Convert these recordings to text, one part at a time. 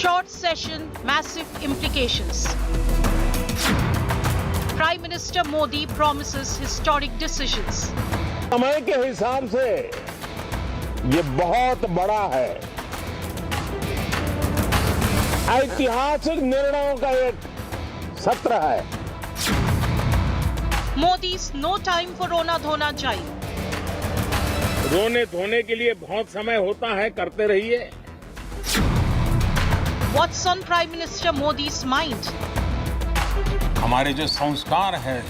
Short session, massive implications. Prime Minister Modi promises historic decisions. समय के हिसाब से ये बहुत बड़ा है। ऐतिहासिक निर्णयों का एक सत्र है। Modi's no time for रोना धोना jive. रोने धोने के लिए बहुत समय होता है, करते रहिए। What's on Prime Minister Modi's mind? हमारे जो संस्कार है,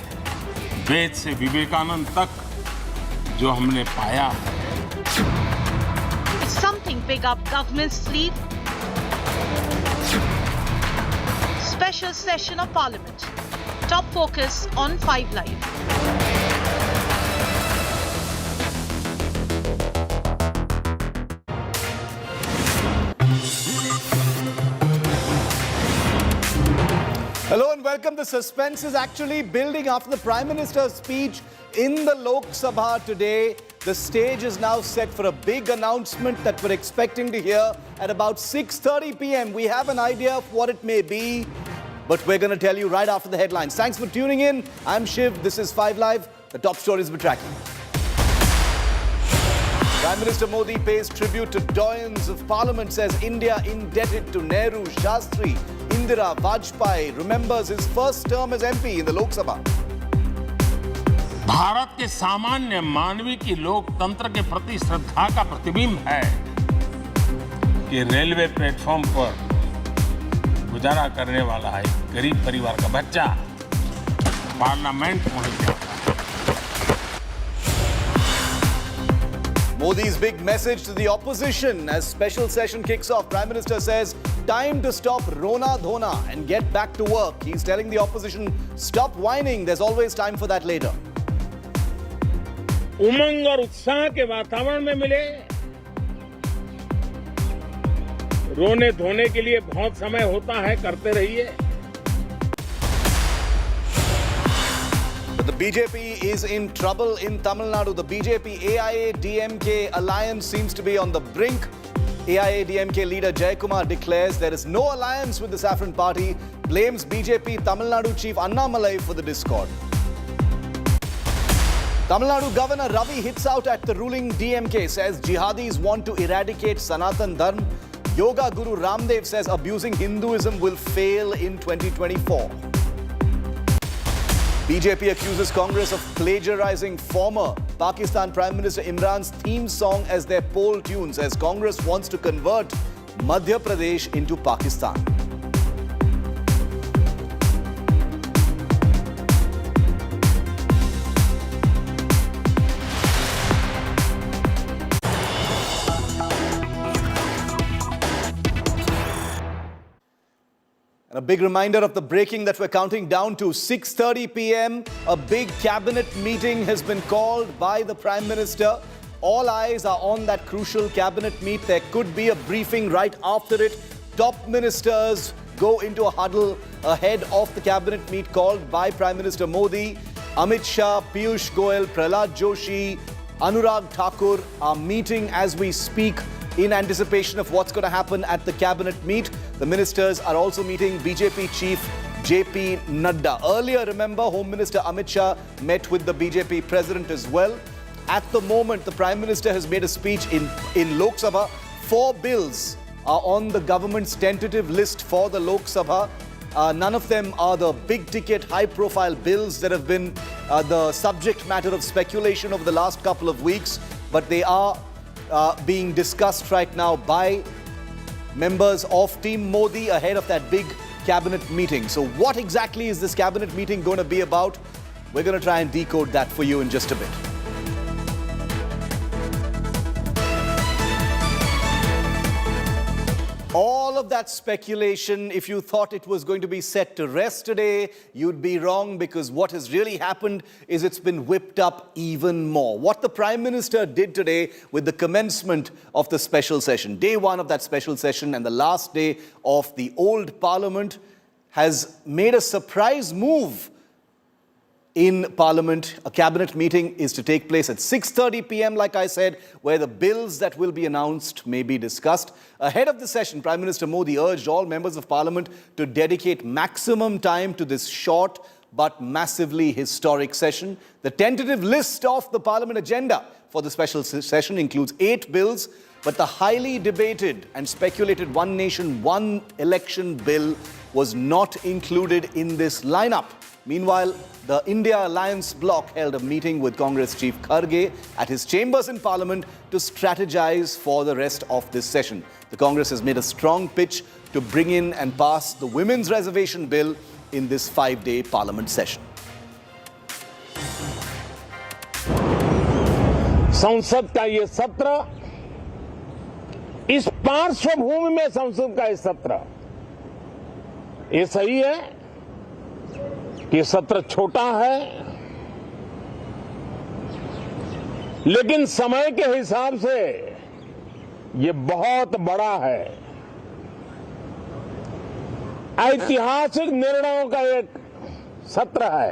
वेद से विवेकानंद तक जो हमने पाया है। Is something big up government's sleeve? Special session of Parliament. Top focus on 5 Live. Hello and welcome. The suspense is actually building after the Prime Minister's speech in the Lok Sabha today. The stage is now set for a big announcement that we're expecting to hear at about 6:30 p.m. We have an idea of what it may be, but we're going to tell you right after the headlines. Thanks for tuning in. I'm Shiv. This is 5 Live. The top stories we're tracking. Prime Minister Modi pays tribute to doyens of Parliament, says India indebted to Nehru, Shastri, Indira, Vajpayee, remembers his first term as MP in the Lok Sabha. Bharat के सामान्य मानवी की लोकतंत्र के प्रति श्रद्धा का प्रतिबिंब है कि रेलवे प्लेटफॉर्म पर गुजारा करने वाला एक गरीब परिवार का बच्चा पार्लियामेंट पहुंच गया। Modi's big message to the opposition as special session kicks off. Prime Minister says, time to stop Rona Dhona and get back to work. He's telling the opposition, stop whining. There's always time for that later. उमंग और उत्साह के वातावरण में मिले, रोने धोने के लिए बहुत समय होता है, करते रहिए। But the BJP is in trouble in Tamil Nadu. The BJP AIA-DMK alliance seems to be on the brink. AIA-DMK leader Jayakumar declares there is no alliance with the Saffron Party, blames BJP Tamil Nadu chief Annamalai for the discord. Tamil Nadu Governor Ravi hits out at the ruling DMK, says jihadis want to eradicate Sanatan Dharma. Yoga Guru Ramdev says abusing Hinduism will fail in 2024. BJP accuses Congress of plagiarizing former Pakistan Prime Minister Imran's theme song as their poll tunes, as Congress wants to convert Madhya Pradesh into Pakistan. And a big reminder of the breaking that we're counting down to 6:30 p.m. A big cabinet meeting has been called by the Prime Minister. All eyes are on that crucial cabinet meet. There could be a briefing right after it. Top ministers go into a huddle ahead of the cabinet meet called by Prime Minister Modi. Amit Shah, Piyush Goyal, Prahlad Joshi, Anurag Thakur are meeting as we speak in anticipation of what's going to happen at the cabinet meet. The ministers are also meeting BJP chief JP Nadda. Earlier, remember, Home Minister Amit Shah met with the BJP president as well. At the moment, the Prime Minister has made a speech in Lok Sabha. 4 bills are on the government's tentative list for the Lok Sabha. None of them are the big-ticket, high-profile bills that have been the subject matter of speculation over the last couple of weeks, but they are being discussed right now by members of Team Modi ahead of that big cabinet meeting. So what exactly is this cabinet meeting going to be about? We're going to try and decode that for you in just a bit. All of that speculation, if you thought it was going to be set to rest today, you'd be wrong, because what has really happened is it's been whipped up even more. What the Prime Minister did today with the commencement of the special session, day 1 of that special session and the last day of the old Parliament, has made a surprise move in Parliament. A cabinet meeting is to take place at 6:30 p.m., like I said, where the bills that will be announced may be discussed. Ahead of the session, Prime Minister Modi urged all members of Parliament to dedicate maximum time to this short but massively historic session. The tentative list of the Parliament agenda for the special session includes 8 bills, but the highly debated and speculated One Nation, One Election bill was not included in this lineup. Meanwhile, the India Alliance bloc held a meeting with Congress Chief Kharge at his chambers in Parliament to strategize for the rest of this session. The Congress has made a strong pitch to bring in and pass the Women's Reservation Bill in this 5-day Parliament session. संसद का ये सत्र, इस पार्श्वभूमि में संसद का ये सत्र, ये सही है कि सत्र छोटा है, लेकिन समय के हिसाब से ये बहुत बड़ा है। ऐतिहासिक निर्णयों का एक सत्र है।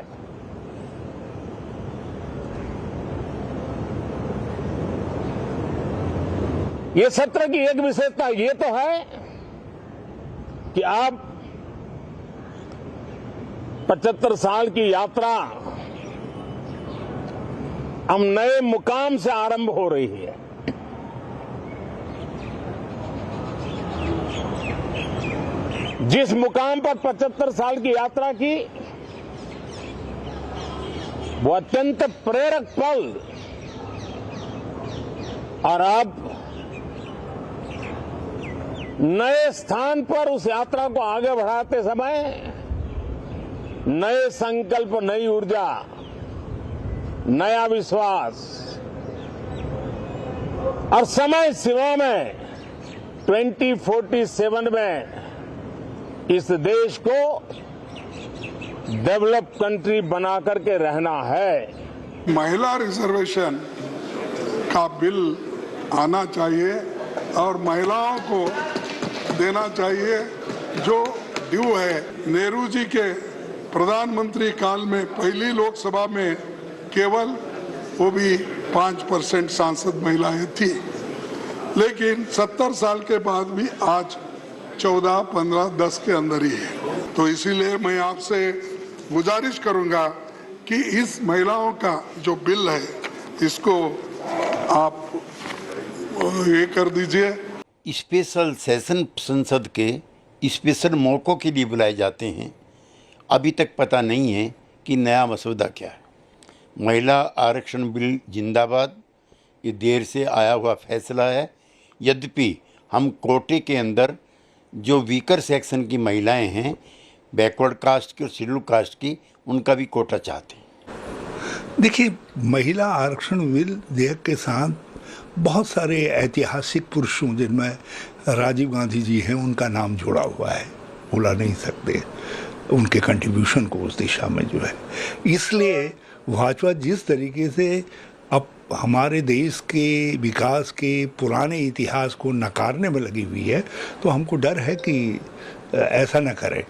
ये सत्र की एक विशेषता ये तो है कि आप 75 साल की यात्रा हम नए मुकाम से आरंभ हो रही है। जिस मुकाम पर 75 साल की यात्रा की, वो अत्यंत प्रेरक पल, और अब नए स्थान पर उस यात्रा को आगे बढ़ाते समय नए संकल्प, नई ऊर्जा, नया विश्वास और समय सीमा में 2047 में इस देश को डेवलप कंट्री बना करके रहना है। महिला रिजर्वेशन का बिल आना चाहिए और महिलाओं को देना चाहिए जो ड्यू है। नेहरू जी के प्रधानमंत्री काल में पहली लोकसभा में केवल वो भी 5% सांसद महिलाएं थी, लेकिन 70 साल के बाद भी आज 14, 15, 10 के अंदर ही है। तो इसीलिए मैं आपसे गुजारिश करूंगा कि इस महिलाओं का जो बिल है इसको आप ये कर दीजिए। स्पेशल सेशन संसद के स्पेशल मौकों के लिए बुलाए जाते हैं। अभी तक पता नहीं है कि नया मसौदा क्या है। महिला आरक्षण बिल जिंदाबाद, ये देर से आया हुआ फैसला है। यद्यपि हम कोटे के अंदर जो वीकर सेक्शन की महिलाएं हैं, बैकवर्ड कास्ट की और शेड्यूल कास्ट की, उनका भी कोटा चाहते हैं। देखिए, महिला आरक्षण बिल देख के साथ बहुत सारे ऐतिहासिक पुरुषों, जिनमें राजीव गांधी जी हैं, उनका नाम जुड़ा हुआ है, भुला नहीं सकते उनके कंट्रीब्यूशन को उस दिशा में जो है। इसलिए भाजपा जिस तरीके से अब हमारे देश के विकास के पुराने इतिहास को नकारने में लगी हुई है, तो हमको डर है कि ऐसा न करे।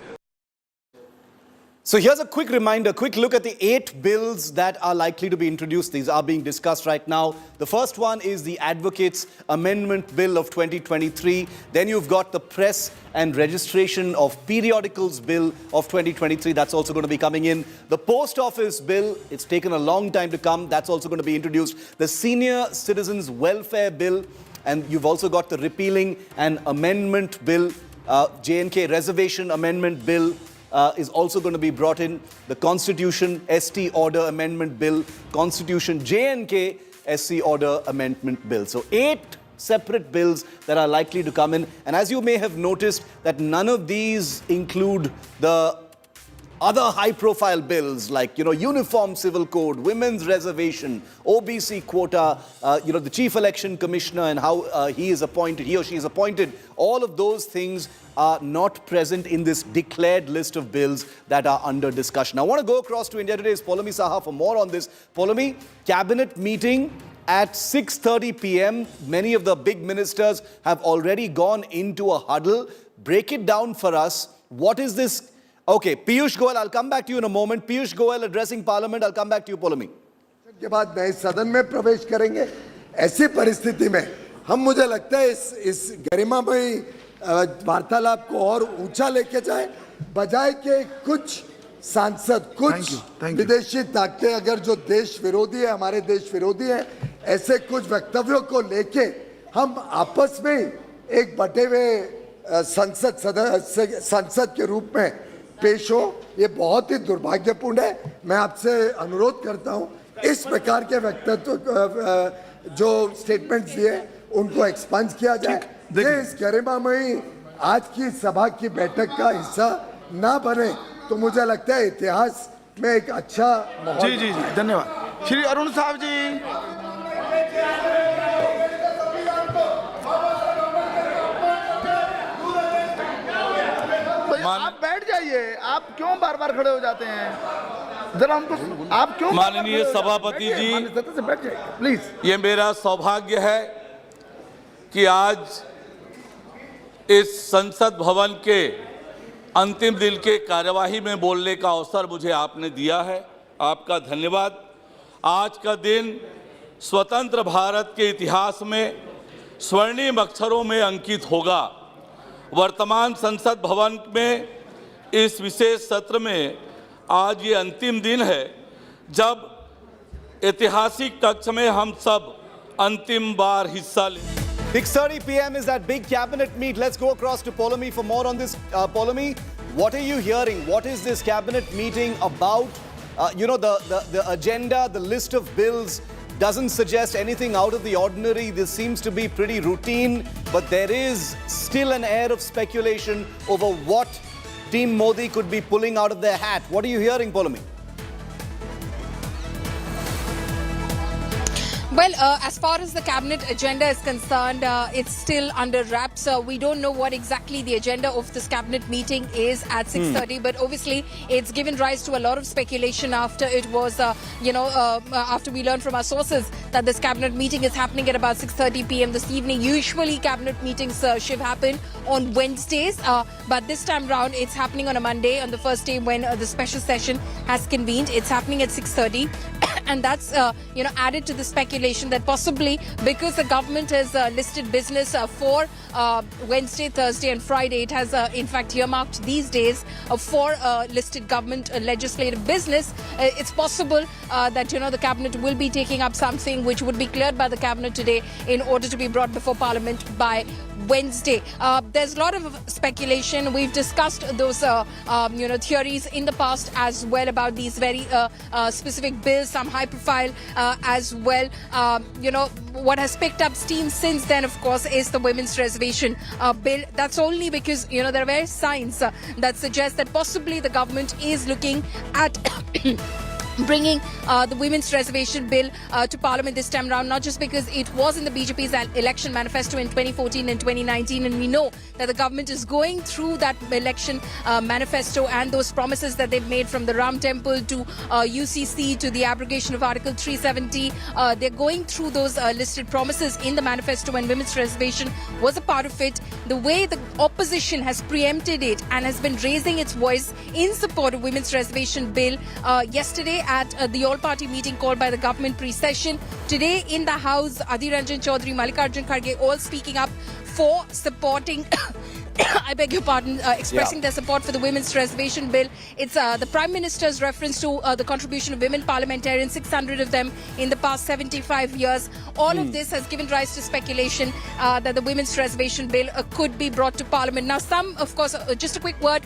So here's a quick reminder, quick look at the 8 bills that are likely to be introduced. These are being discussed right now. The first one is the Advocates Amendment Bill of 2023. Then you've got the Press and Registration of Periodicals Bill of 2023. That's also going to be coming in. The Post Office Bill, it's taken a long time to come. That's also going to be introduced. The Senior Citizens Welfare Bill. And you've also got the Repealing and Amendment Bill, J&K Reservation Amendment Bill, is also going to be brought in. The Constitution ST Order Amendment Bill, Constitution J&K SC Order Amendment Bill. So 8 separate bills that are likely to come in. And as you may have noticed, that none of these include the other high-profile bills like, Uniform Civil Code, Women's Reservation, OBC quota, the Chief Election Commissioner and how he or she is appointed. All of those things are not present in this declared list of bills that are under discussion. I want to go across to India Today's Poulomi Saha for more on this. Poulomi, cabinet meeting at 6:30 p.m. Many of the big ministers have already gone into a huddle. Break it down for us. What is this Okay, Piyush Goyal, I'll come back to you in a moment. Piyush Goyal addressing Parliament. I'll come back to you, Poulomi. के बाद नए सदन में प्रवेश करेंगे। ऐसी परिस्थिति में हम, मुझे लगता है, इस गरिमामयी वार्तालाप को और ऊंचा लेके जाए, बजाय के कुछ सांसद, कुछ विदेशी ताकतें अगर जो देश विरोधी है, हमारे देश विरोधी है, ऐसे कुछ वक्तव्यों को लेके हम आपस में एक बटे हुए संसद के रूप में पेश हो, ये बहुत ही दुर्भाग्यपूर्ण है। मैं आपसे अनुरोध करता हूं, इस प्रकार के वक्तव्य जो स्टेटमेंट्स दिए उनको एक्सपंज किया जाए। ये इस गरिमामयी आज की सभा की बैठक का हिस्सा ना बने तो मुझे लगता है इतिहास में एक अच्छा माहौल। जी, धन्यवाद। श्री अरुण साहब जी, आप बैठ जाइए। आप क्यों बार बार खड़े हो जाते हैं? जरा हमको, आप क्यों? माननीय सभापति जी, से बैठ जाइए प्लीज। ये मेरा सौभाग्य है कि आज इस संसद भवन के अंतिम दिन के कार्यवाही में बोलने का अवसर मुझे आपने दिया है। आपका धन्यवाद। आज का दिन स्वतंत्र भारत के इतिहास में स्वर्णिम अक्षरों में अंकित होगा। वर्तमान संसद भवन में इस विशेष सत्र में आज ये अंतिम दिन है जब ऐतिहासिक कक्ष में हम सब अंतिम बार हिस्सा ले। 6:30 p.m. is that big cabinet meet. Let's go across to Poulomi for more on this. Poulomi, what are you hearing? What is this cabinet meeting about? The agenda, the list of bills doesn't suggest anything out of the ordinary. This seems to be pretty routine, but there is still an air of speculation over what Team Modi could be pulling out of their hat. What are you hearing, Poulomi? Well, as far as the cabinet agenda is concerned, it's still under wraps. We don't know what exactly the agenda of this cabinet meeting is at 6:30, but obviously it's given rise to a lot of speculation after it was, after we learned from our sources that this cabinet meeting is happening at about 6:30 p.m. this evening. Usually cabinet meetings, Shiv, happen on Wednesdays, but this time round it's happening on a Monday, on the first day when the special session has convened. It's happening at 6:30. And that's, added to the speculation that possibly because the government has listed business for Wednesday, Thursday and Friday, it has in fact earmarked these days for listed government legislative business. It's possible that, the cabinet will be taking up something which would be cleared by the cabinet today in order to be brought before Parliament by Wednesday. There's a lot of speculation. We've discussed those, theories in the past as well about these very specific bills, some high profile as well. What has picked up steam since then, of course, is the women's reservation bill. That's only because, there are various signs that suggest that possibly the government is looking at bringing the women's reservation bill to Parliament this time around, not just because it was in the BJP's election manifesto in 2014 and 2019, and we know that the government is going through that election manifesto and those promises that they've made, from the Ram Temple to UCC to the abrogation of Article 370. They're going through those listed promises in the manifesto, and women's reservation was a part of it. The way the opposition has preempted it and has been raising its voice in support of women's reservation bill yesterday at the all-party meeting called by the government pre-session. Today in the House, Adhir Ranjan Chaudhary, Mallikarjun Kharge all speaking up for supporting I beg your pardon, expressing their support for the women's reservation bill. It's the Prime Minister's reference to the contribution of women parliamentarians, 600 of them in the past 75 years. All of this has given rise to speculation that the women's reservation bill could be brought to Parliament. Now, some, of course, just a quick word,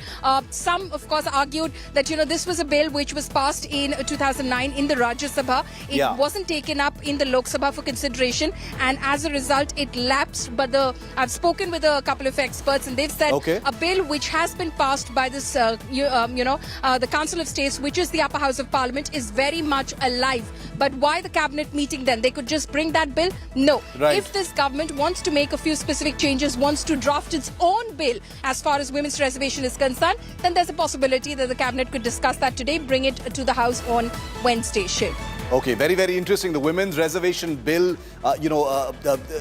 some, of course, argued that, this was a bill which was passed in 2009 in the Rajya Sabha. It wasn't taken up in the Lok Sabha for consideration, and as a result, it lapsed. But I've spoken with a couple of experts, and they've said a bill which has been passed by this, the Council of States, which is the upper house of Parliament, is very much alive. But why the cabinet meeting then? They could just bring that bill? No. Right. If this government wants to make a few specific changes, wants to draft its own bill as far as women's reservation is concerned, then there's a possibility that the cabinet could discuss that today, bring it to the House on Wednesday. Shiv. Okay, very, very interesting. The women's reservation bill,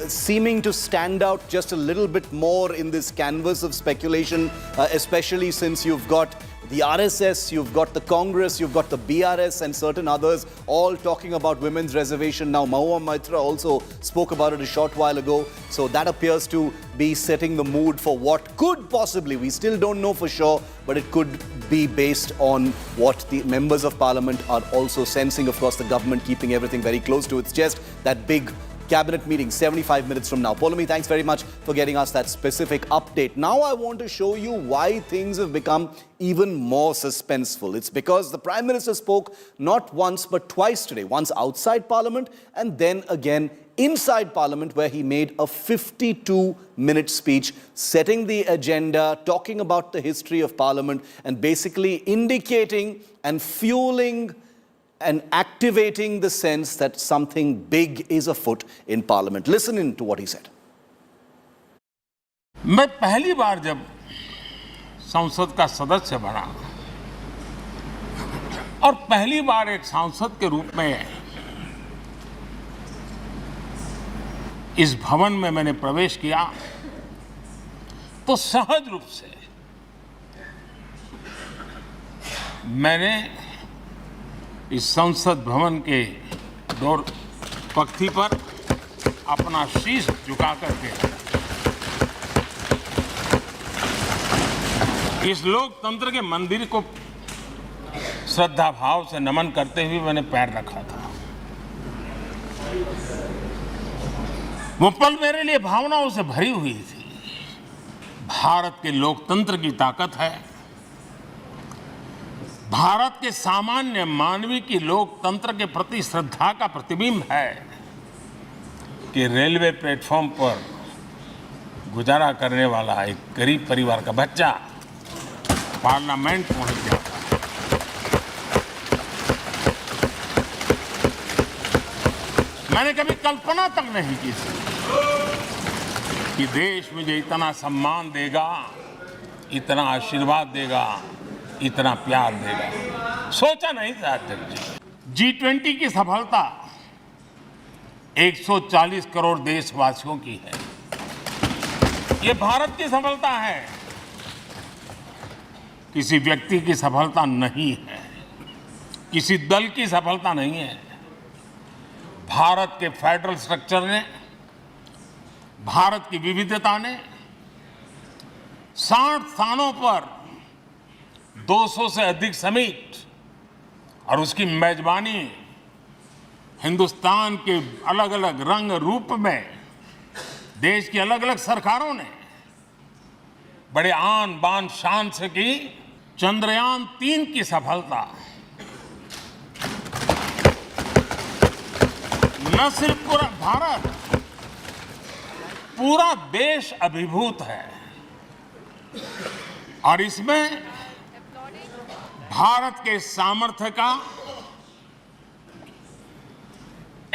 seeming to stand out just a little bit more in this canvas of speculation, especially since you've got the RSS, you've got the Congress, you've got the BRS and certain others all talking about women's reservation. Now, Mahua Maitra also spoke about it a short while ago. So that appears to be setting the mood for what could possibly, we still don't know for sure, but it could be based on what the members of parliament are also sensing. Of course, the government keeping everything very close to its chest. That big cabinet meeting 75 minutes from now. Poulomi, thanks very much for getting us that specific update. Now I want to show you why things have become even more suspenseful. It's because the Prime Minister spoke not once but twice today. Once outside Parliament and then again inside Parliament, where he made a 52-minute speech setting the agenda, talking about the history of Parliament and basically indicating and fueling and activating the sense that something big is afoot in Parliament. Listen in to what he said. मैं पहली बार जब संसद का सदस्य बना और पहली बार एक सांसद के रूप में इस भवन में मैंने प्रवेश किया तो सहज रूप से मैंने इस संसद भवन के दौर पक्ति पर अपना शीश झुका करके इस लोकतंत्र के मंदिर को श्रद्धा भाव से नमन करते हुए मैंने पैर रखा था। वो पल मेरे लिए भावनाओं से भरी हुई थी। भारत के लोकतंत्र की ताकत है, भारत के सामान्य मानवी की लोकतंत्र के प्रति श्रद्धा का प्रतिबिंब है कि रेलवे प्लेटफॉर्म पर गुजारा करने वाला एक गरीब परिवार का बच्चा पार्लियामेंट पहुंच जाता है। मैंने कभी कल्पना तक नहीं की थी कि देश मुझे इतना सम्मान देगा, इतना आशीर्वाद देगा, इतना प्यार देगा। सोचा नहीं था अध्यक्ष जी। G20 की सफलता 140 करोड़ देशवासियों की है। ये भारत की सफलता है, किसी व्यक्ति की सफलता नहीं है, किसी दल की सफलता नहीं है। भारत के फेडरल स्ट्रक्चर ने, भारत की विविधता ने 60 स्थानों पर 200 से अधिक समिट और उसकी मेजबानी हिंदुस्तान के अलग अलग रंग रूप में देश की अलग अलग सरकारों ने बड़े आन बान शान से की। चंद्रयान 3 की सफलता न सिर्फ पूरा भारत, पूरा देश अभिभूत है और इसमें भारत के सामर्थ्य का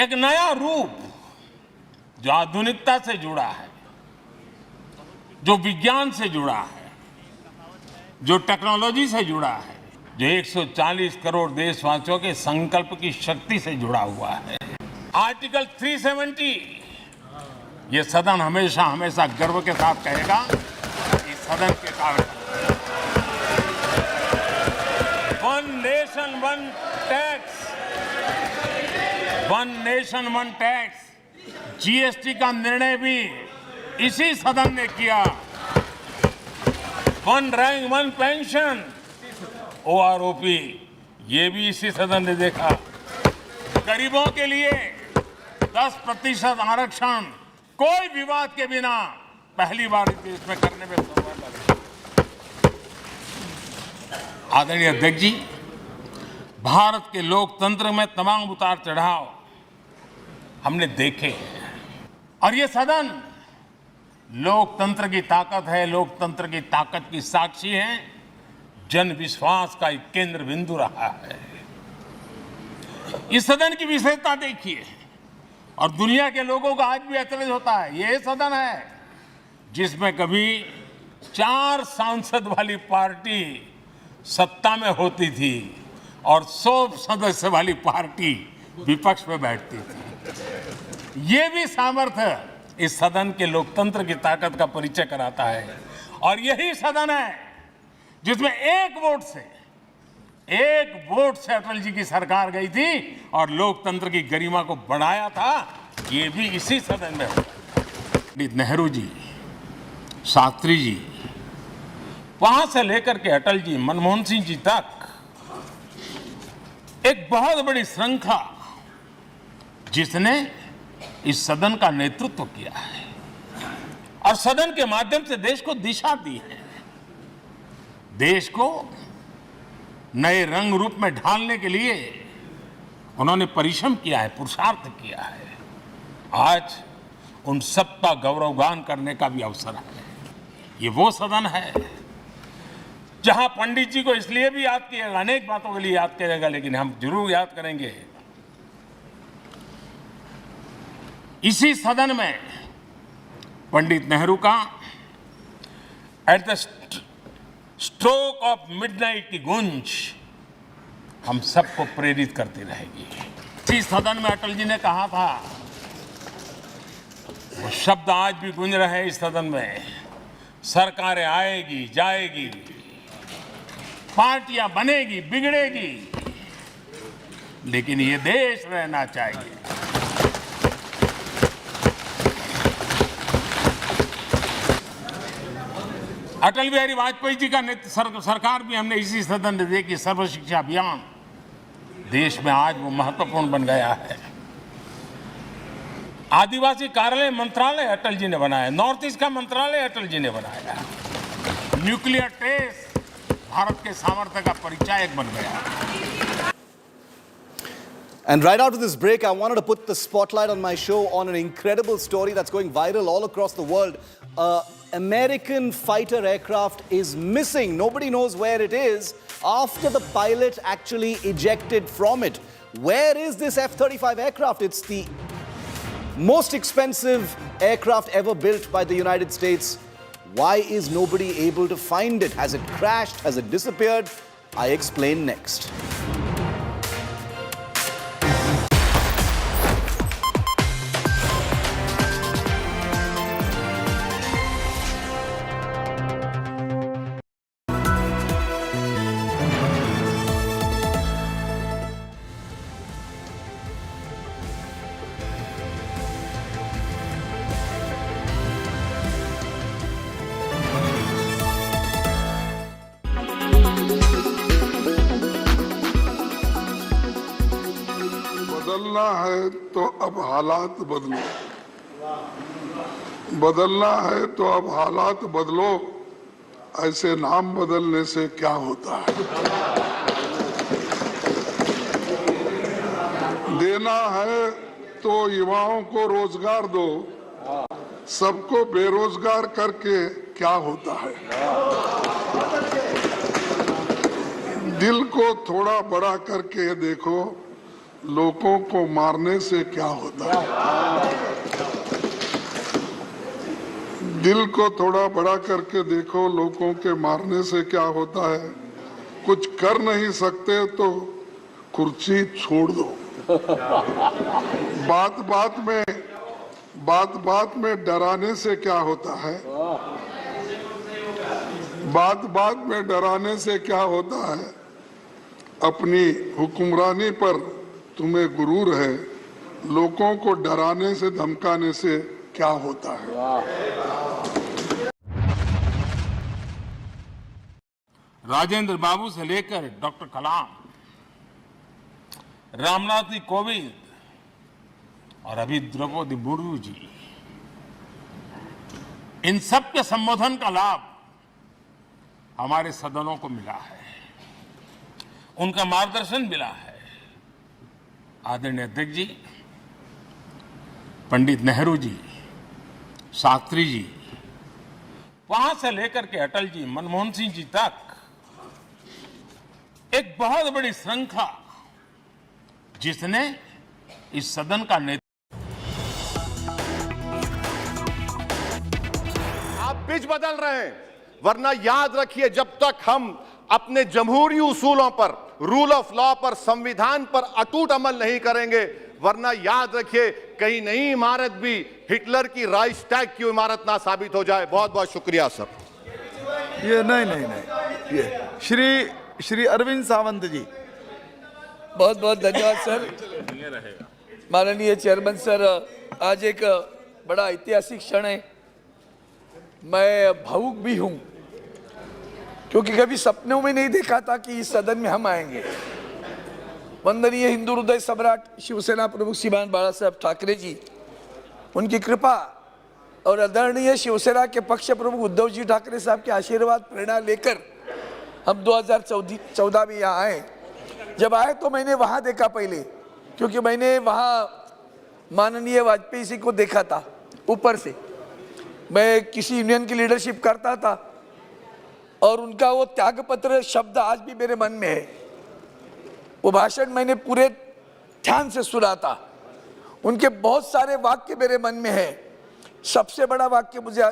एक नया रूप जो आधुनिकता से जुड़ा है, जो विज्ञान से जुड़ा है, जो टेक्नोलॉजी से जुड़ा है, जो 140 करोड़ देशवासियों के संकल्प की शक्ति से जुड़ा हुआ है। आर्टिकल 370 ये सदन हमेशा हमेशा गर्व के साथ कहेगा कि सदन के कारण one nation one tax, one nation one tax, GST का निर्णय भी इसी सदन ने किया। One rank one pension, OROP, ये भी इसी सदन ने देखा। गरीबों के लिए 10% आरक्षण कोई विवाद के बिना पहली बार इस देश में करने में सफल लगे। आदरणीय अध्यक्ष जी, भारत के लोकतंत्र में तमाम उतार चढ़ाव हमने देखे हैं और ये सदन लोकतंत्र की ताकत है, लोकतंत्र की ताकत की साक्षी है, जन विश्वास का एक केंद्र बिंदु रहा है। इस सदन की विशेषता देखिए और दुनिया के लोगों का आज भी अचरज होता है। यह सदन है जिसमें कभी 4 सांसद वाली पार्टी सत्ता में होती थी और 100 सदस्य वाली पार्टी विपक्ष में बैठती थी। ये भी सामर्थ्य इस सदन के लोकतंत्र की ताकत का परिचय कराता है और यही सदन है जिसमें एक वोट से अटल जी की सरकार गई थी और लोकतंत्र की गरिमा को बढ़ाया था, ये भी इसी सदन में हुआ। पंडित नेहरू जी, शास्त्री जी, वहां से लेकर के अटल जी, मनमोहन सिंह जी तक एक बहुत बड़ी श्रृंखला जिसने इस सदन का नेतृत्व किया है और सदन के माध्यम से देश को दिशा दी है, देश को नए रंग रूप में ढालने के लिए उन्होंने परिश्रम किया है, पुरुषार्थ किया है। आज उन सबका गौरवगान करने का भी अवसर है। ये वो सदन है जहां पंडित जी को इसलिए भी याद किया, अनेक बातों के लिए याद किया जाएगा, लेकिन हम जरूर याद करेंगे इसी सदन में पंडित नेहरू का at the stroke of midnight की गूंज हम सबको प्रेरित करती रहेगी। इसी सदन में अटल जी ने कहा था, वो शब्द आज भी गूंज रहे हैं इस सदन में, सरकारें आएगी जाएगी, पार्टियां बनेगी बिगड़ेगी, लेकिन ये देश रहना चाहिए। अटल बिहारी वाजपेयी जी का सरकार भी हमने इसी सदन में देखी, सर्व शिक्षा अभियान देश में आज वो महत्वपूर्ण बन गया है। आदिवासी कार्यालय मंत्रालय अटल जी ने बनाया, नॉर्थ ईस्ट का मंत्रालय अटल जी ने बनाया, न्यूक्लियर टेस्ट भारत के सामर्थ्य का परिचायक बन गया। And right after this break, I wanted to put the spotlight on my show on an incredible story that's going viral all across the world. American fighter aircraft is missing. Nobody knows where it is after the pilot actually ejected from it. Where is this F-35 aircraft? It's the most expensive aircraft ever built by the United States. Why is nobody able to find it? Has it crashed? Has it disappeared? I explain next. बदलना है तो अब हालात बदलो, बदलना है तो अब हालात बदलो, ऐसे नाम बदलने से क्या होता है। देना है तो युवाओं को रोजगार दो, सबको बेरोजगार करके क्या होता है। दिल को थोड़ा बड़ा करके देखो, लोगों को मारने से क्या होता है। दिल को थोड़ा बड़ा करके देखो, लोगों के मारने से क्या होता है। कुछ कर नहीं सकते तो कुर्सी छोड़ दो। बात बात में डराने से क्या होता है। बात में डराने से क्या होता है। अपनी हुक्मरानी पर तुम्हें गुरूर है, लोगों को डराने से धमकाने से क्या होता है। राजेंद्र बाबू से लेकर डॉक्टर कलाम, रामनाथ कोविंद और अभी द्रौपदी मुर्मू जी, इन सब के संबोधन का लाभ हमारे सदनों को मिला है, उनका मार्गदर्शन मिला है। आदरणीय अध्यक्ष जी, पंडित नेहरू जी, शास्त्री जी, वहां से लेकर के अटल जी, मनमोहन सिंह जी तक एक बहुत बड़ी श्रृंखला जिसने इस सदन का नेतृत्व। आप पिच बदल रहे हैं, वरना याद रखिए, जब तक हम अपने जमहूरी उसूलों पर, रूल ऑफ लॉ पर, संविधान पर अटूट अमल नहीं करेंगे, वरना याद रखिए कहीं नई इमारत भी हिटलर की राइक्सटैग की इमारत ना साबित हो जाए। बहुत बहुत शुक्रिया सर। ये नहीं श्री अरविंद सावंत जी। बहुत बहुत धन्यवाद सर। माननीय चेयरमैन सर, आज एक बड़ा ऐतिहासिक क्षण है। मैं भावुक भी हूँ क्योंकि कभी सपनों में नहीं देखा था कि इस सदन में हम आएंगे। वंदनीय हिंदू हृदय सम्राट शिवसेना प्रमुख श्रीमान बाला साहब ठाकरे जी, उनकी कृपा और आदरणीय शिवसेना के पक्ष प्रमुख उद्धव जी ठाकरे साहब के आशीर्वाद प्रेरणा लेकर हम 2014 में यहाँ आए। जब आए तो मैंने वहाँ देखा पहले, क्योंकि मैंने वहाँ माननीय वाजपेयी जी को देखा था ऊपर से। मैं किसी यूनियन की लीडरशिप करता था और उनका वो त्यागपत्र शब्द आज भी मेरे मन में है। वो भाषण मैंने पूरे ध्यान से सुना था। उनके बहुत सारे वाक्य मेरे मन में है। सबसे बड़ा वाक्य मुझे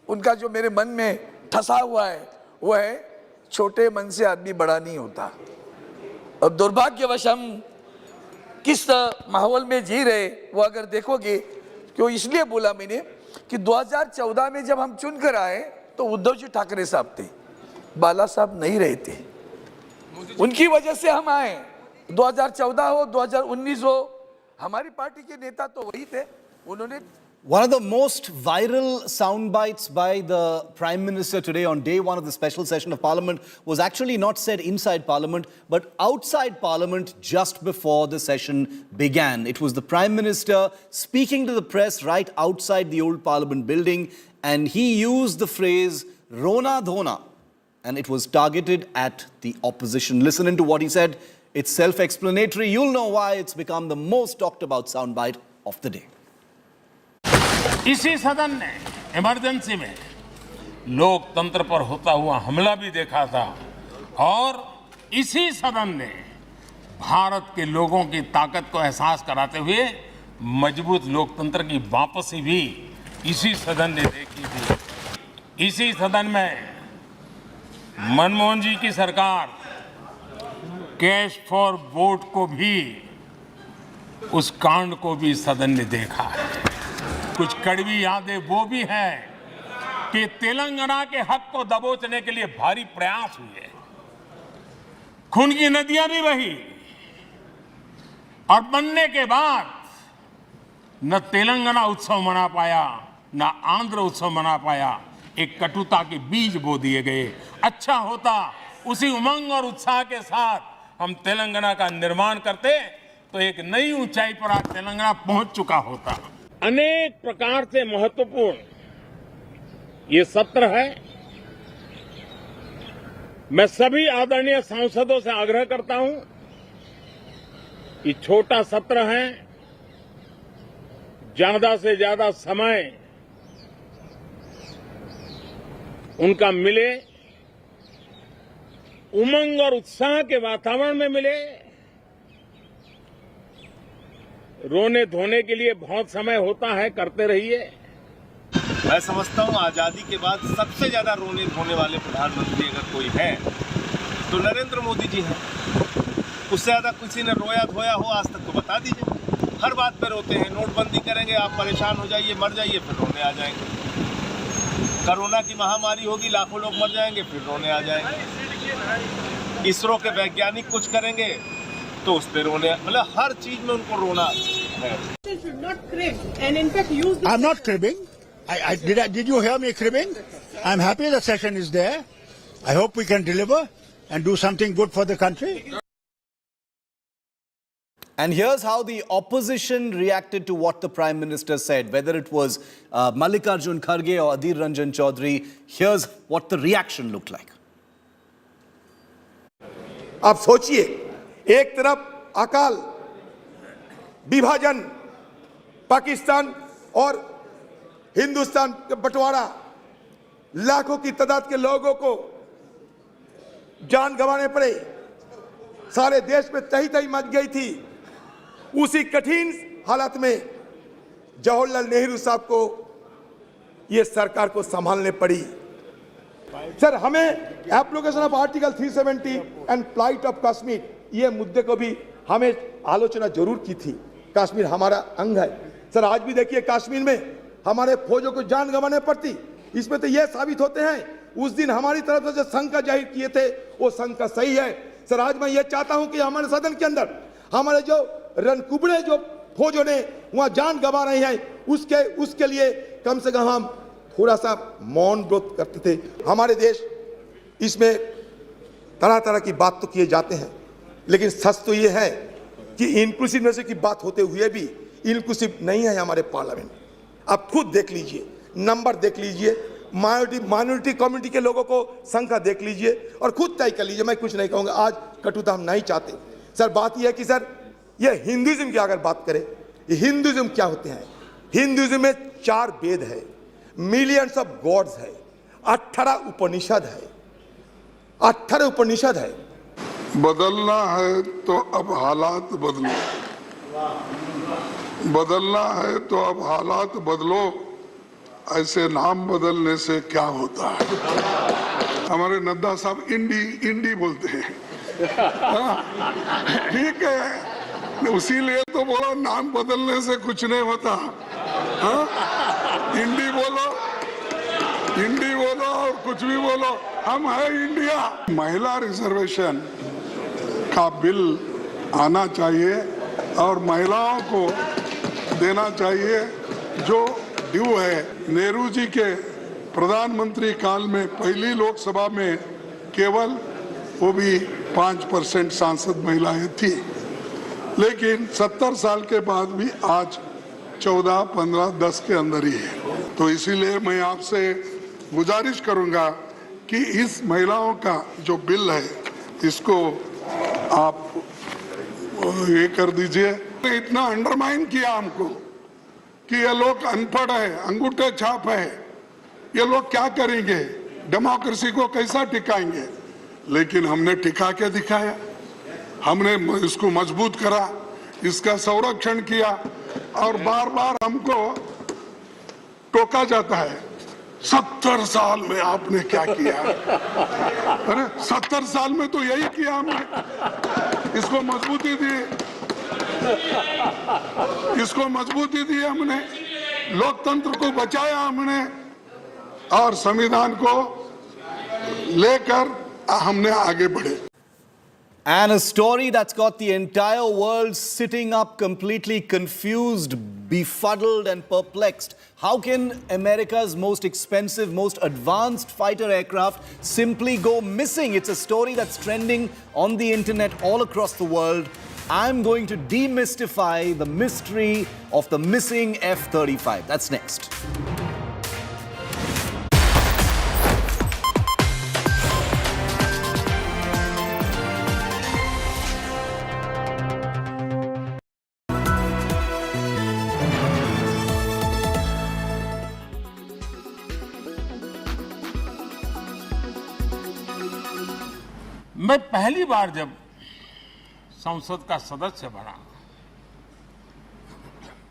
उनका जो मेरे मन में ठसा हुआ है वो है, छोटे मन से आदमी बड़ा नहीं होता। और दुर्भाग्यवश हम किस माहौल में जी रहे वो अगर देखोगे, क्यों इसलिए बोला मैंने कि 2014 में जब हम चुन कर आए तो उद्धव जी ठाकरे साहब थे, बाला साहब नहीं रहे थे। उनकी वजह से हम आए। 2014 हो 2019 हो, हमारी पार्टी के नेता तो वही थे। उन्होंने One of the most viral sound bites by the Prime Minister today on day one of the special session of Parliament was actually not said inside Parliament, but outside Parliament just before the session began. It was the Prime Minister speaking to the press right outside the old Parliament building, and he used the phrase "Rona Dhona," and it was targeted at the opposition. Listen into what he said. It's self-explanatory. You'll know why it's become the most talked about soundbite of the day. इसी सदन ने emergency में लोकतंत्र पर होता हुआ हमला भी देखा था, और इसी सदन ने भारत के लोगों की ताकत को एहसास कराते हुए मजबूत लोकतंत्र की वापसी भी इसी सदन ने देखी थी। इसी सदन में मनमोहन जी की सरकार कैश फॉर वोट को भी, उस कांड को भी सदन ने देखा है। कुछ कड़वी यादें वो भी हैं कि तेलंगाना के हक को दबोचने के लिए भारी प्रयास हुए, खून की नदियां भी बही, और बनने के बाद न तेलंगाना उत्सव मना पाया न आंध्र उत्सव मना पाया। एक कटुता के बीज बो दिए गए। अच्छा होता उसी उमंग और उत्साह के साथ हम तेलंगाना का निर्माण करते तो एक नई ऊंचाई पर आज तेलंगाना पहुंच चुका होता। अनेक प्रकार से महत्वपूर्ण ये सत्र है। मैं सभी आदरणीय सांसदों से आग्रह करता हूं कि छोटा सत्र है, ज्यादा से ज्यादा समय उनका मिले, उमंग और उत्साह के वातावरण में मिले। रोने धोने के लिए बहुत समय होता है, करते रहिए। मैं समझता हूं आजादी के बाद सबसे ज्यादा रोने धोने वाले प्रधानमंत्री अगर कोई है तो नरेंद्र मोदी जी हैं। उससे ज्यादा किसी ने रोया धोया हो आज तक तो बता दीजिए। हर बात पे रोते हैं। नोटबंदी करेंगे, आप परेशान हो जाइए, मर जाइए, फिर रोने आ जाएंगे। कोरोना की महामारी होगी, लाखों लोग मर जाएंगे, फिर रोने आ जाएंगे। इसरो के वैज्ञानिक कुछ करेंगे तो उस पर रोने, मतलब हर चीज में उनको रोना है। I'm not cribbing. Did you hear me cribbing? I'm happy the session is there. I hope we can deliver and do something good for the country. And here's how the opposition reacted to what the Prime Minister said, whether it was Mallikarjun Kharge or Adhir Ranjan Chaudhary. Here's what the reaction looked like. आप सोचिए, एक तरफ अकाल, विभाजन, पाकिस्तान और हिंदुस्तान का बंटवारा, लाखों की तादाद के लोगों को जान गंवाने पड़े, सारे देश में तही तही मच गई थी। उसी कठिन हालत में जवाहरलाल नेहरू साहब को ये सरकार को संभालने पड़ी। सर, हमें application of article 370 and flight of Kashmir, ये मुद्दे को भी हमें आलोचना जरूर की थी। कश्मीर हमारा अंग है। सर, आज भी देखिए कश्मीर में हमारे फौजों को जान गंवाने पड़ती। इसमें तो यह साबित होते हैं उस दिन हमारी तरफ से जो शंका जाहिर किए थे वो शंका सही है। सर आज मैं ये चाहता हूं कि हमारे सदन के अंदर हमारे जो रणकुबड़े जो फौजों ने वहां जान गंवा रहे हैं उसके लिए कम से कम हम थोड़ा सा मौन व्रत करते थे। हमारे देश इसमें तरह तरह की बात तो किए जाते हैं, लेकिन सच तो ये है कि इंक्लूसिवनेस की बात होते हुए भी इंक्लूसिव नहीं है हमारे पार्लियामेंट। आप खुद देख लीजिए, नंबर देख लीजिए, माइनॉरिटी कम्युनिटी के लोगों को संख्या देख लीजिए और खुद तय कर लीजिए। मैं कुछ नहीं कहूंगा, आज कटुता हम नहीं चाहते। सर बात यह है कि सर ये हिंदुइज्म की अगर बात करें, हिंदुइज्म क्या होते हैं? हिंदुइज्म में 4 वेद है, मिलियंस ऑफ गॉड्स है, 18 उपनिषद है, 18 उपनिषद है। बदलना है तो अब हालात बदलो, बदलना है तो अब हालात बदलो, ऐसे नाम बदलने से क्या होता है? हमारे नड्डा साहब इंडी बोलते हैं। ठीक है, उसीलिए तो बोला नाम बदलने से कुछ नहीं होता। इंडी बोलो और कुछ भी बोलो, हम है इंडिया। महिला रिजर्वेशन का बिल आना चाहिए और महिलाओं को देना चाहिए जो ड्यू है। नेहरू जी के प्रधानमंत्री काल में पहली लोकसभा में केवल वो भी 5% सांसद महिलाएं थी, लेकिन 70 साल के बाद भी आज 14, 15, 10 के अंदर ही है। तो इसीलिए मैं आपसे गुजारिश करूंगा कि इस महिलाओं का जो बिल है इसको आप ये कर दीजिए। इतना अंडरमाइन किया हमको कि ये लोग अनपढ़ है, अंगूठे छाप है, ये लोग क्या करेंगे, डेमोक्रेसी को कैसा टिकाएंगे? लेकिन हमने टिका के दिखाया, हमने इसको मजबूत करा, इसका संरक्षण किया और बार बार हमको टोका जाता है 70 साल में आपने क्या किया? अरे 70 साल में तो यही किया हमने, इसको मजबूती दी, इसको मजबूती दी हमने, लोकतंत्र को बचाया हमने और संविधान को लेकर हमने आगे बढ़े। And a story that's got the entire world sitting up completely confused, befuddled and perplexed. How can America's most expensive, most advanced fighter aircraft simply go missing? It's a story that's trending on the internet all across the world. I'm going to demystify the mystery of the missing F-35. That's next. मैं पहली बार जब संसद का सदस्य बना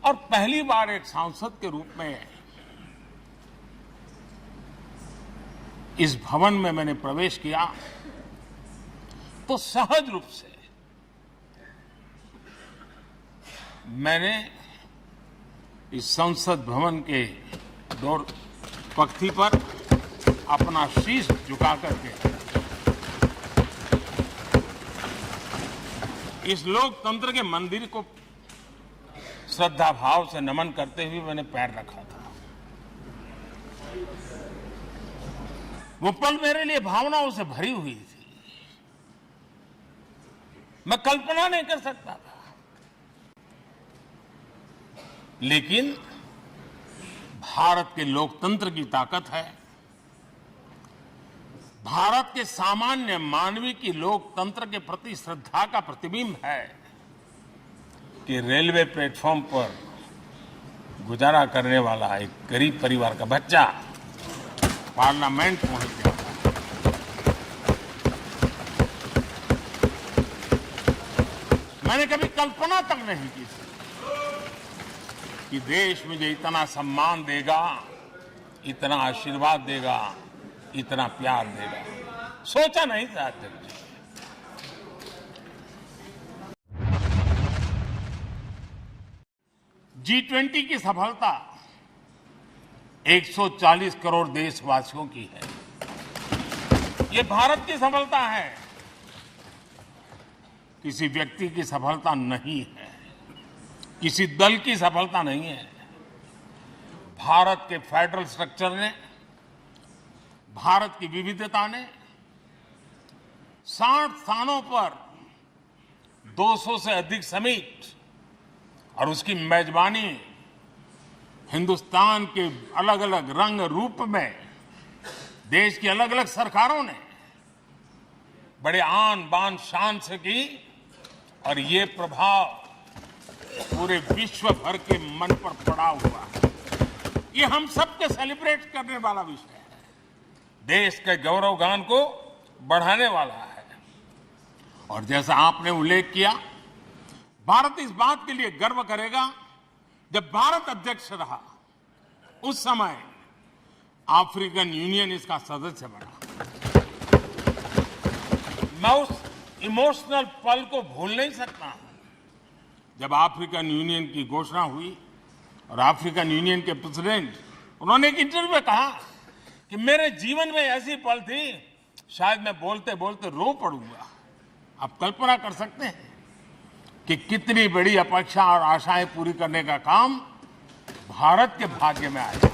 और पहली बार एक सांसद के रूप में इस भवन में मैंने प्रवेश किया तो सहज रूप से मैंने इस संसद भवन के डोर पक्ति पर अपना शीश झुका करके इस लोकतंत्र के मंदिर को श्रद्धा भाव से नमन करते हुए मैंने पैर रखा था। वो पल मेरे लिए भावनाओं से भरी हुई थी, मैं कल्पना नहीं कर सकता था। लेकिन भारत के लोकतंत्र की ताकत है, भारत के सामान्य मानवीय की लोकतंत्र के प्रति श्रद्धा का प्रतिबिंब है कि रेलवे प्लेटफॉर्म पर गुजारा करने वाला एक गरीब परिवार का बच्चा पार्लियामेंट पहुंच गया। मैंने कभी कल्पना तक नहीं की कि देश मुझे इतना सम्मान देगा, इतना आशीर्वाद देगा, इतना प्यार देगा। सोचा नहीं था अध्यक्ष। G20 की सफलता 140 करोड़ देशवासियों की है। ये भारत की सफलता है, किसी व्यक्ति की सफलता नहीं है, किसी दल की सफलता नहीं है। भारत के फेडरल स्ट्रक्चर ने, भारत की विविधता ने 60 स्थानों पर 200 से अधिक समिट और उसकी मेजबानी हिंदुस्तान के अलग अलग रंग रूप में देश की अलग अलग सरकारों ने बड़े आन बान शान से की और ये प्रभाव पूरे विश्व भर के मन पर पड़ा हुआ है। ये हम सबके सेलिब्रेट करने वाला विषय है, देश के गौरव गान को बढ़ाने वाला है। और जैसा आपने उल्लेख किया, भारत इस बात के लिए गर्व करेगा, जब भारत अध्यक्ष रहा उस समय अफ्रीकन यूनियन इसका सदस्य बना। मैं उस इमोशनल पल को भूल नहीं सकता जब अफ्रीकन यूनियन की घोषणा हुई और अफ्रीकन यूनियन के प्रेसिडेंट, उन्होंने एक इंटरव्यू में कहा कि मेरे जीवन में ऐसी पल थी शायद मैं बोलते बोलते रो पड़ूंगा। आप कल्पना कर सकते हैं कि कितनी बड़ी अपेक्षा और आशाएं पूरी करने का काम भारत के भाग्य में आया।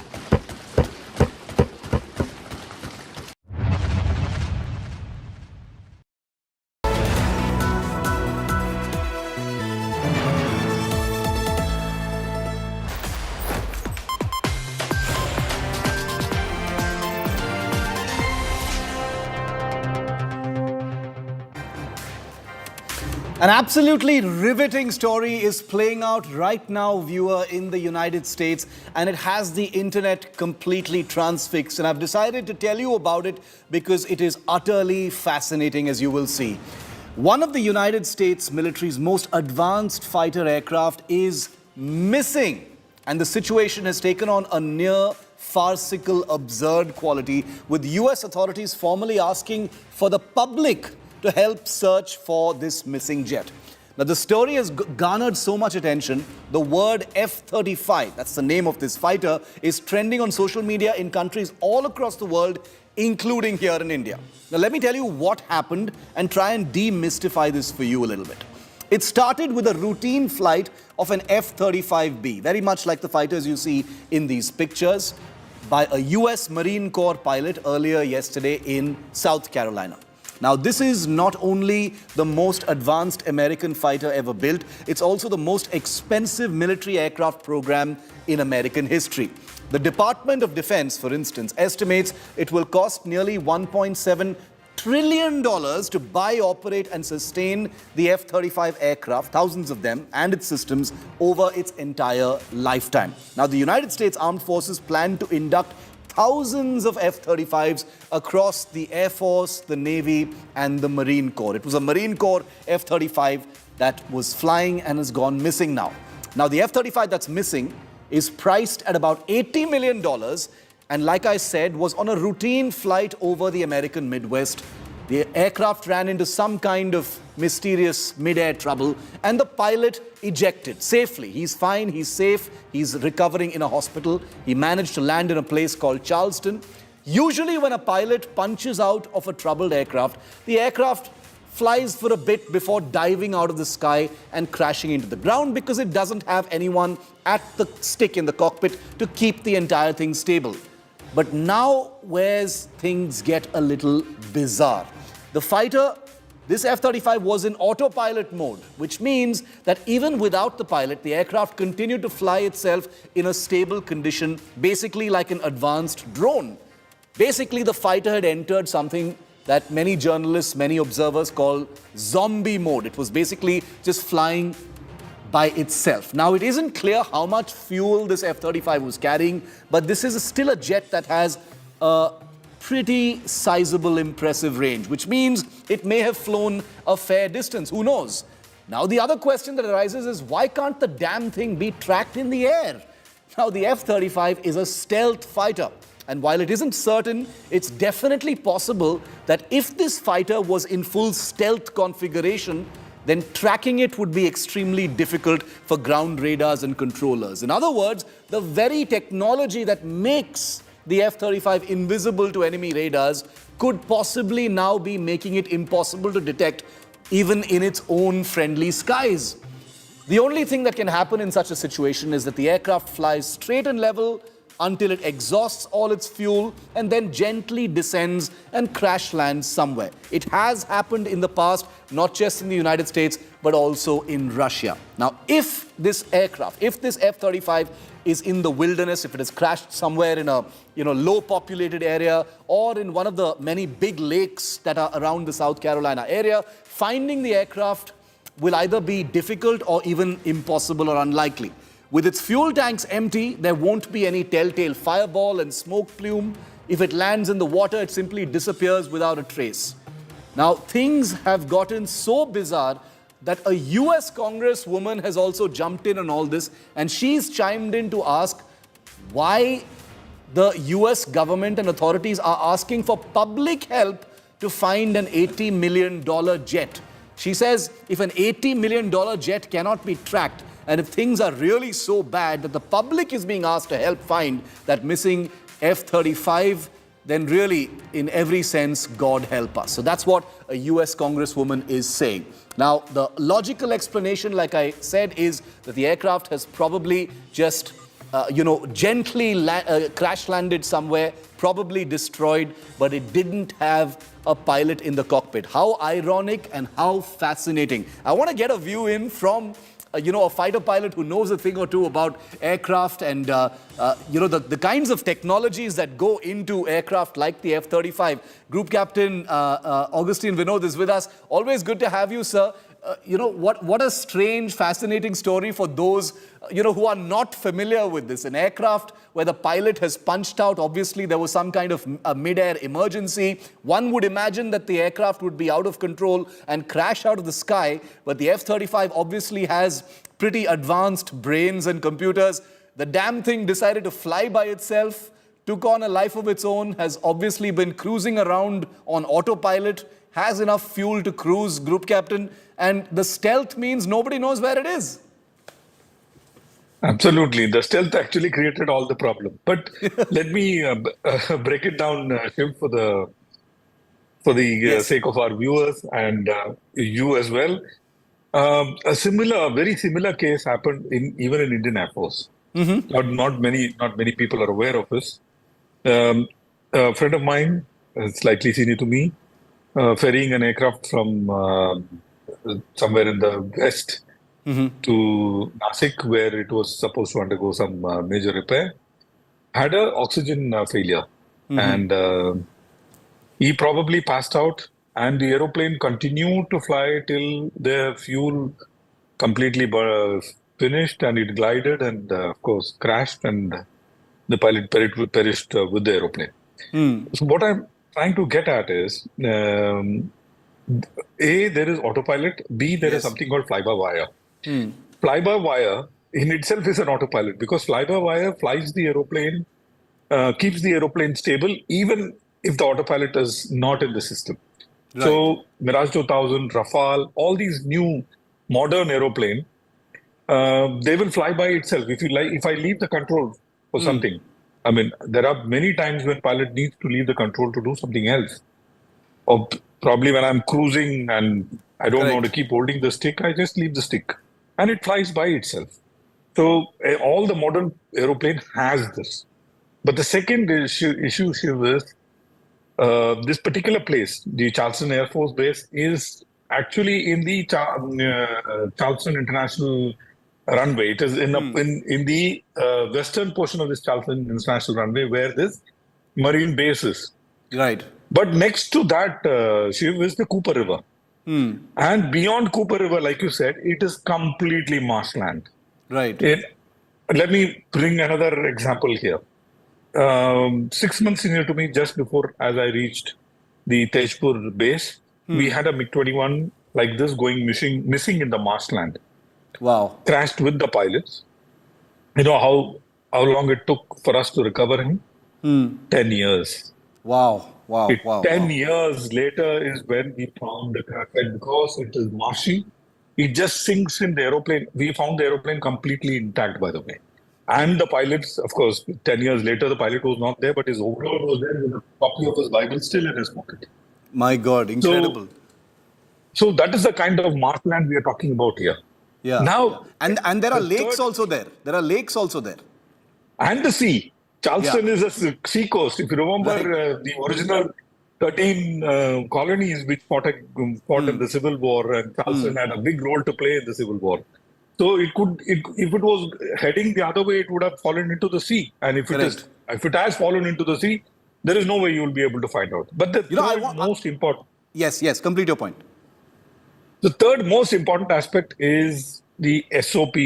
An absolutely riveting story is playing out right now, viewer, in the United States, and it has the internet completely transfixed. And I've decided to tell you about it because it is utterly fascinating, as you will see. One of the United States military's most advanced fighter aircraft is missing, and the situation has taken on a near farcical, absurd quality, with US authorities formally asking for the public to help search for this missing jet. Now, the story has garnered so much attention, the word F-35, that's the name of this fighter, is trending on social media in countries all across the world, including here in India. Now, let me tell you what happened and try and demystify this for you a little bit. It started with a routine flight of an F-35B, very much like the fighters you see in these pictures, by a US Marine Corps pilot earlier yesterday in South Carolina. Now, this is not only the most advanced American fighter ever built, it's also the most expensive military aircraft program in American history. The Department of Defense, for instance, estimates it will cost nearly $1.7 trillion to buy, operate and sustain the F-35 aircraft, thousands of them, and its systems over its entire lifetime. Now, the United States Armed Forces plan to induct thousands of F-35s across the Air Force, the Navy, and the Marine Corps. It was a Marine Corps F-35 that was flying and has gone missing now. Now, the F-35 that's missing is priced at about $80 million, and like I said, was on a routine flight over the American Midwest. The aircraft ran into some kind of mysterious mid-air trouble, and the pilot ejected safely. He's fine, he's safe, he's recovering in a hospital. He managed to land in a place called Charleston. Usually when a pilot punches out of a troubled aircraft, the aircraft flies for a bit before diving out of the sky and crashing into the ground because it doesn't have anyone at the stick in the cockpit to keep the entire thing stable. But now, where's things get a little bizarre? The fighter, this F-35, was in autopilot mode, which means that even without the pilot, the aircraft continued to fly itself in a stable condition, basically like an advanced drone. Basically, the fighter had entered something that many journalists, many observers call zombie mode. It was basically just flying by itself. Now, it isn't clear how much fuel this F-35 was carrying, but this is still a jet that has a pretty sizable, impressive range, which means it may have flown a fair distance. Who knows? Now, the other question that arises is, why can't the damn thing be tracked in the air? Now, the F-35 is a stealth fighter. And while it isn't certain, it's definitely possible that if this fighter was in full stealth configuration, then tracking it would be extremely difficult for ground radars and controllers. In other words, the very technology that makes the F-35 invisible to enemy radars could possibly now be making it impossible to detect even in its own friendly skies. The only thing that can happen in such a situation is that the aircraft flies straight and level until it exhausts all its fuel and then gently descends and crash lands somewhere. It has happened in the past, not just in the United States, but also in Russia. Now, if this aircraft, if this F-35 is in the wilderness, if it has crashed somewhere in a low populated area or in one of the many big lakes that are around the South Carolina area, finding the aircraft will either be difficult or even impossible or unlikely. With its fuel tanks empty, there won't be any telltale fireball and smoke plume. If it lands in the water, it simply disappears without a trace. Now, things have gotten so bizarre that a US Congresswoman has also jumped in on all this, and she's chimed in to ask why the US government and authorities are asking for public help to find an $80 million jet. She says if an $80 million jet cannot be tracked, and if things are really so bad that the public is being asked to help find that missing F-35, then really, in every sense, God help us. So that's what a US Congresswoman is saying. Now, the logical explanation, like I said, is that the aircraft has probably just gently crash landed somewhere, probably destroyed, but it didn't have a pilot in the cockpit. How ironic and how fascinating. I want to get a view in from a fighter pilot who knows a thing or two about aircraft and the kinds of technologies that go into aircraft like the F-35. Group Captain Augustine Vinod is with us. Always good to have you, sir. What a strange, fascinating story for those, who are not familiar with this. An aircraft where the pilot has punched out. Obviously, there was some kind of a mid-air emergency. One would imagine that the aircraft would be out of control and crash out of the sky. But the F-35 obviously has pretty advanced brains and computers. The damn thing decided to fly by itself, took on a life of its own, has obviously been cruising around on autopilot, has enough fuel to cruise, Group Captain, and the stealth means nobody knows where it is. Absolutely. The stealth actually created all the problem. But let me break it down, Shiv, for the sake of our viewers and you as well. A very similar case happened even in Indian Air Force. Mm-hmm. Not many people are aware of this. A friend of mine, slightly senior to me, ferrying an aircraft from somewhere in the west to Nasik, where it was supposed to undergo some major repair, had an oxygen failure. And he probably passed out, and the aeroplane continued to fly till the fuel completely finished, and it glided and, of course, crashed, and the pilot perished with the aeroplane. So what I'm trying to get at is, A, there is autopilot. B, there is something called fly-by-wire. Fly-by-wire in itself is an autopilot, because fly-by-wire flies the aeroplane, keeps the aeroplane stable, even if the autopilot is not in the system. Right. So Mirage 2000, Rafale, all these new modern aeroplane, they will fly by itself. If I leave the control for something, I mean, there are many times when pilot needs to leave the control to do something else. Or probably when I'm cruising and I don't want to keep holding the stick, I just leave the stick and it flies by itself. So all the modern aeroplane has this. But the second issue is this particular place, the Charleston Air Force Base, is actually in the Charleston International Runway. It is in the western portion of this Charleston International Runway, where this marine base is. Right. But next to that, Shiv, is the Cooper River. And beyond Cooper River, like you said, it is completely marshland. Right. Let me bring another example here. 6 months senior to me, just before as I reached the Tejpur base, we had a MiG-21 like this going missing in the marshland. Wow. Crashed with the pilots. You know how long it took for us to recover him? 10 years. Wow. 10 years later is when we found the crash, because it is marshy. It just sinks in the aeroplane. We found the aeroplane completely intact, by the way. and the pilots, of course, 10 years later, the pilot was not there, but his overall was there with a copy of his Bible still in his pocket. My God, incredible. So that is the kind of markland we are talking about here. Yeah. Now, and there are lakes also there. There are lakes also there. And the sea. Charleston is a sea coast. If you remember the original 13 colonies which fought in the Civil War, and Charleston had a big role to play in the Civil War. So if it was heading the other way, it would have fallen into the sea. And if it has fallen into the sea, there is no way you will be able to find out. But the third most important. Yes, complete your point. The third most important aspect is the SOP.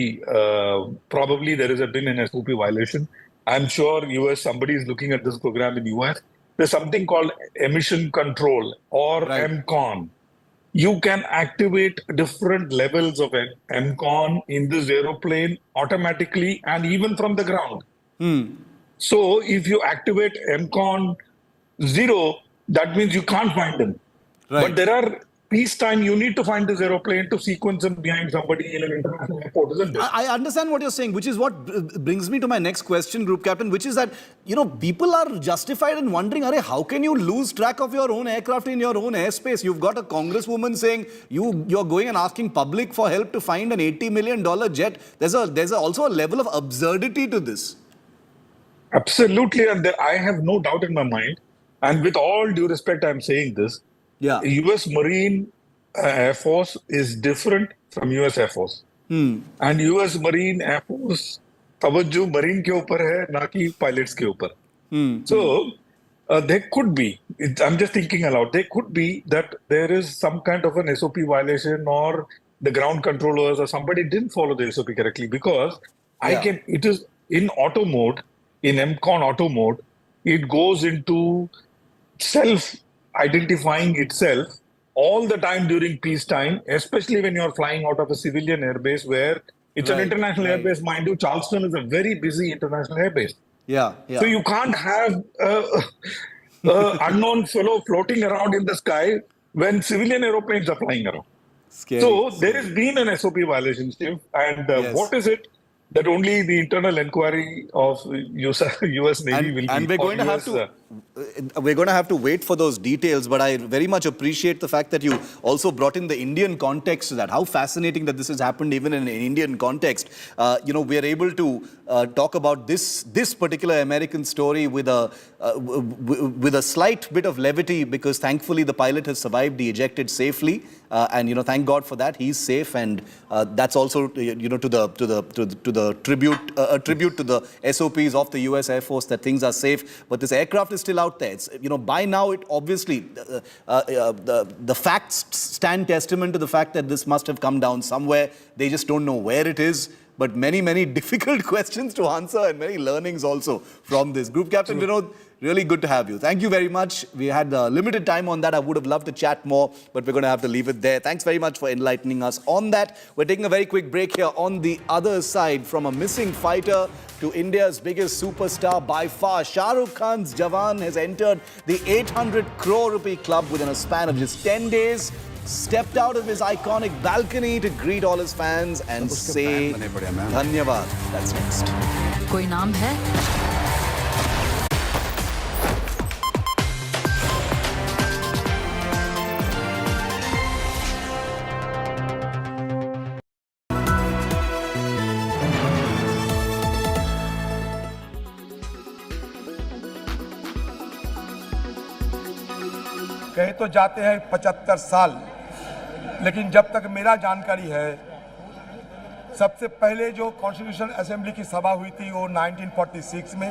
Probably there has been an SOP violation. I'm sure somebody is looking at this program in US. There's something called emission control or MCON. You can activate different levels of MCON in this aeroplane automatically and even from the ground. So if you activate MCON 0, that means you can't find them. But there are peacetime, you need to find this aeroplane to sequence them behind somebody in an international airport, isn't it? I understand what you're saying, which is what brings me to my next question, Group Captain, which is that, people are justified in wondering, how can you lose track of your own aircraft in your own airspace? You've got a congresswoman saying you're going and asking public for help to find an $80 million jet. There's also a level of absurdity to this. Absolutely, and I have no doubt in my mind, and with all due respect, I'm saying this, US Marine Air Force is different from US Air Force. And US Marine Air Force, तवज्जो Marine के ऊपर है, ना कि pilots के ऊपर. So, there could be, I'm just thinking aloud, there could be that there is some kind of an SOP violation or the ground controllers or somebody didn't follow the SOP correctly because it is in auto mode, in MCON auto mode, it goes into self-identifying itself all the time during peacetime, especially when you're flying out of a civilian airbase where it's an international airbase. Mind you, Charleston is a very busy international airbase. So you can't have an unknown fellow floating around in the sky when civilian aeroplanes are flying around. So there has been an SOP violation, Steve. And what is it? That only the internal inquiry of US Navy will be. And we're going to have to wait for those details. But I very much appreciate the fact that you also brought in the Indian context to that. How fascinating that this has happened even in an Indian context. We're able to talk about this particular American story with a slight bit of levity because thankfully the pilot has survived. He ejected safely. And thank God for that. He's safe, and that's also to the tribute to the SOPs of the US Air Force that things are safe. But this aircraft is still out there. It's, by now it obviously the facts stand testament to the fact that this must have come down somewhere. They just don't know where it is. But many difficult questions to answer and many learnings also from this. Group Captain Vinod, really good to have you. Thank you very much. We had limited time on that. I would have loved to chat more, but we're going to have to leave it there. Thanks very much for enlightening us on that. We're taking a very quick break here. On the other side, from a missing fighter to India's biggest superstar by far, Shah Rukh Khan's Jawan has entered the 800 crore rupee club within a span of just 10 days. Stepped out of his iconic balcony to greet all his fans and say Dhanyavad. That's next. कोई नाम है? कहे तो जाते हैं 75 साल, लेकिन जब तक मेरा जानकारी है सबसे पहले जो कॉन्स्टिट्यूशन असेंबली की सभा हुई थी वो 1946 में